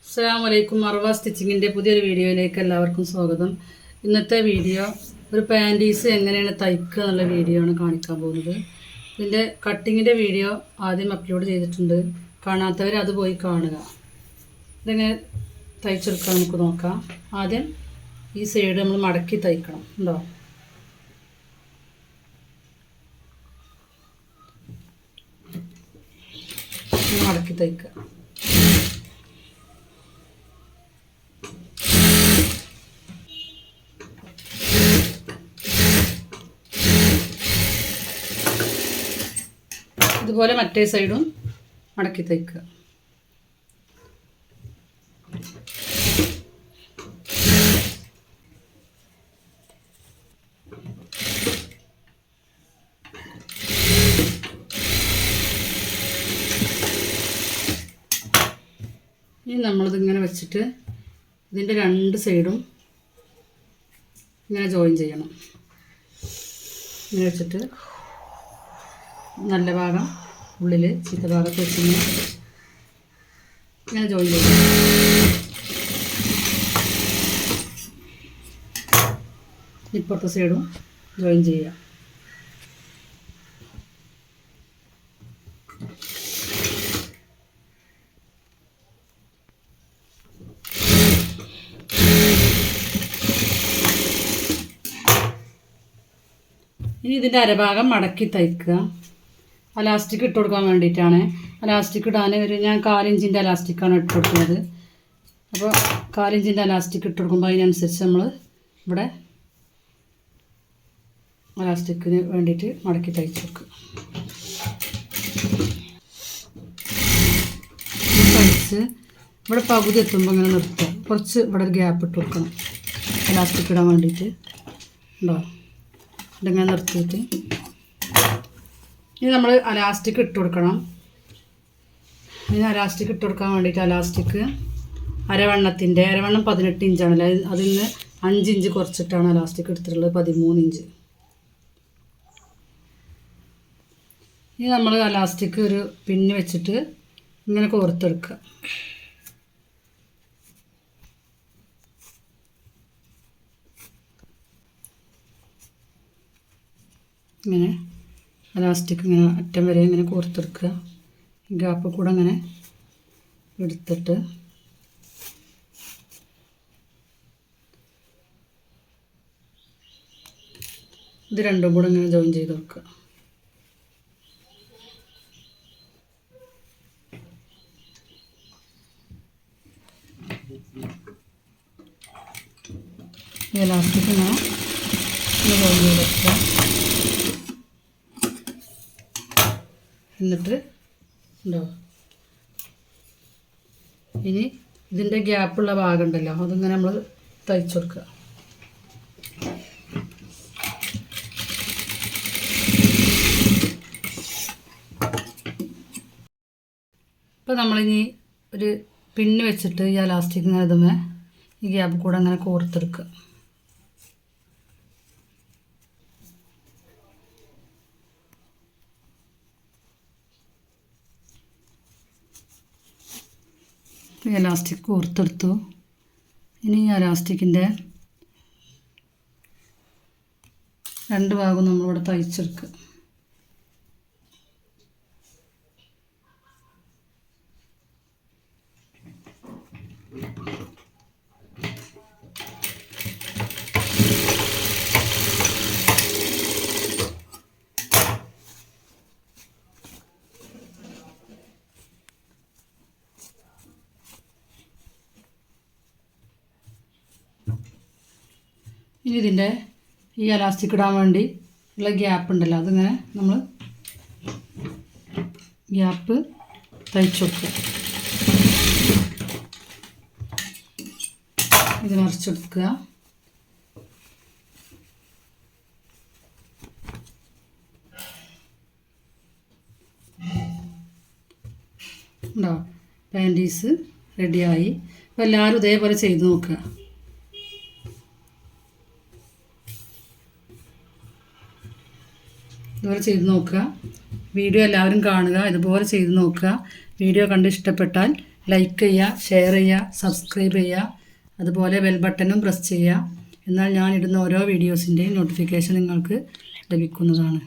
അസ്സലാമു അലൈക്കും. അർവ സ്റ്റിച്ചിങ്ങിൻ്റെ പുതിയൊരു വീഡിയോയിലേക്ക് എല്ലാവർക്കും സ്വാഗതം. ഇന്നത്തെ വീഡിയോ ഒരു പാൻറ്റീസ് എങ്ങനെയാണ് തയ്ക്കുക എന്നുള്ള വീഡിയോ ആണ് കാണിക്കാൻ പോകുന്നത്. ഇതിൻ്റെ കട്ടിങ്ങിൻ്റെ വീഡിയോ ആദ്യം അപ്ലോഡ് ചെയ്തിട്ടുണ്ട്. കാണാത്തവർ അത് പോയി കാണുക. ഇതെങ്ങനെ തയ്ച്ചെടുക്കാൻ നമുക്ക് നോക്കാം. ആദ്യം ഈ സൈഡ് നമ്മൾ മടക്കി തയ്ക്കണം. ഉണ്ടോ? മടക്കി തയ്ക്കുക. ഇതുപോലെ മറ്റേ സൈഡും മടക്കി തയ്ക്കുക. ഇനി നമ്മളിതിങ്ങനെ വെച്ചിട്ട് ഇതിൻ്റെ രണ്ട് സൈഡും ഇങ്ങനെ ജോയിൻ ചെയ്യണം. ഇങ്ങനെ വെച്ചിട്ട് നല്ല ഭാഗം ഉള്ളിൽ ചീത്ത ഭാഗത്ത് വെച്ച് ഇങ്ങനെ ജോയിൻ ചെയ്യണം. ഇപ്പുറത്തെ സൈഡും ജോയിൻ ചെയ്യുക. ഇനി ഇതിൻ്റെ അരഭാഗം മടക്കി തയ്ക്കുക. അലാസ്റ്റിക് ഇട്ട് കൊടുക്കാൻ വേണ്ടിയിട്ടാണ്. അലാസ്റ്റിക് ഇടാൻ ഞാൻ 1/4 ഇഞ്ചിൻ്റെ അലാസ്റ്റിക്കാണ് ഇട്ട് കൊടുക്കുന്നത്. അപ്പോൾ 1/4 ഇഞ്ചിൻ്റെ അലാസ്റ്റിക് ഇട്ട് കൊടുക്കുമ്പോൾ അതിനനുസരിച്ച് നമ്മൾ ഇവിടെ അലാസ്റ്റിക്കിന് വേണ്ടിയിട്ട് മടക്കി തയ്ച്ച് വെക്കുക. തയ്ച്ച് ഇവിടെ പകുതി എത്തുമ്പോൾ ഇങ്ങനെ നിർത്തുക. കുറച്ച് ഇവിടെ ഒരു ഗ്യാപ്പ് ഇട്ട് കൊടുക്കണം അലാസ്റ്റിക് ഇടാൻ വേണ്ടിയിട്ട്. ഉണ്ടോ? ഇതിങ്ങനെ നിർത്തിയിട്ട് ഇനി നമ്മൾ അലാസ്റ്റിക് ഇട്ട് കൊടുക്കണം. ഇനി അലാസ്റ്റിക് ഇട്ട് കൊടുക്കാൻ വേണ്ടിയിട്ട് അലാസ്റ്റിക് അരവണ്ണം 18 ഇഞ്ചാണല്ലോ. അതിൽ നിന്ന് 5 ഇഞ്ച് കുറച്ചിട്ടാണ് അലാസ്റ്റിക് എടുത്തിട്ടുള്ളത്. 13 ഇഞ്ച്. ഇനി നമ്മൾ അലാസ്റ്റിക് ഒരു പിന്ന് വെച്ചിട്ട് ഇങ്ങനെ കോർത്തെടുക്കുക. ഇങ്ങനെ അലാസ്റ്റിക് ഇങ്ങനെ അറ്റം വരെ ഇങ്ങനെ കോർത്തെടുക്കുക. ഗ്യാപ്പ് കൂടെ ഇങ്ങനെ എടുത്തിട്ട് ഇത് രണ്ടും കൂടെ ഇങ്ങനെ ജോയിൻ ചെയ്ത് വെക്കുക. എലാസ്റ്റിക് ഇങ്ങനെ ജോയിൻ ചെയ്ത് വെക്കുക. എന്നിട്ട് ഉണ്ടോ, ഇനി ഇതിൻ്റെ ഗ്യാപ്പുള്ള ഭാഗം ഉണ്ടല്ലോ, അതിങ്ങനെ നമ്മൾ തയ്ച്ചു കൊടുക്കുക. ഇപ്പോൾ നമ്മളിനി ഒരു പിന്ന് വെച്ചിട്ട് ഈ അലാസ്റ്റിക് ഇങ്ങനെ ഇതുമേ ഈ ഗ്യാപ്പ് കൂടെ അങ്ങനെ കോർത്തെടുക്കുക. എലാസ്റ്റിക് കോർത്തെടുത്തു. ഇനി ഈ എലാസ്റ്റിക്കിൻ്റെ രണ്ട് ഭാഗവും നമ്മളിവിടെ തയ്ച്ചെടുക്കുക. ഇനി ഇതിൻ്റെ ഈ എലാസ്റ്റിക് ഇടാൻ വേണ്ടി ഉള്ള ഗ്യാപ്പ് ഉണ്ടല്ലോ, അതിങ്ങനെ നമ്മൾ ഗ്യാപ്പ് തയ്ച്ചു കൊടുക്കുക. ഇത് മറിച്ചെടുക്കുക. ഉണ്ടോ? പാൻറ്റീസ് റെഡിയായി. അപ്പോൾ എല്ലാവരും ഇതേപോലെ ചെയ്ത് നോക്കുക. ഇതുപോലെ ചെയ്ത് നോക്കുക. വീഡിയോ എല്ലാവരും കാണുക. ഇതുപോലെ ചെയ്ത് നോക്കുക. വീഡിയോ കണ്ട് ഇഷ്ടപ്പെട്ടാൽ ലൈക്ക് ചെയ്യുക, ഷെയർ ചെയ്യുക, സബ്സ്ക്രൈബ് ചെയ്യുക. അതുപോലെ ബെൽ ബട്ടണും പ്രസ് ചെയ്യുക. എന്നാൽ ഞാൻ ഇടുന്ന ഓരോ വീഡിയോസിൻ്റെയും നോട്ടിഫിക്കേഷൻ നിങ്ങൾക്ക് ലഭിക്കുന്നതാണ്.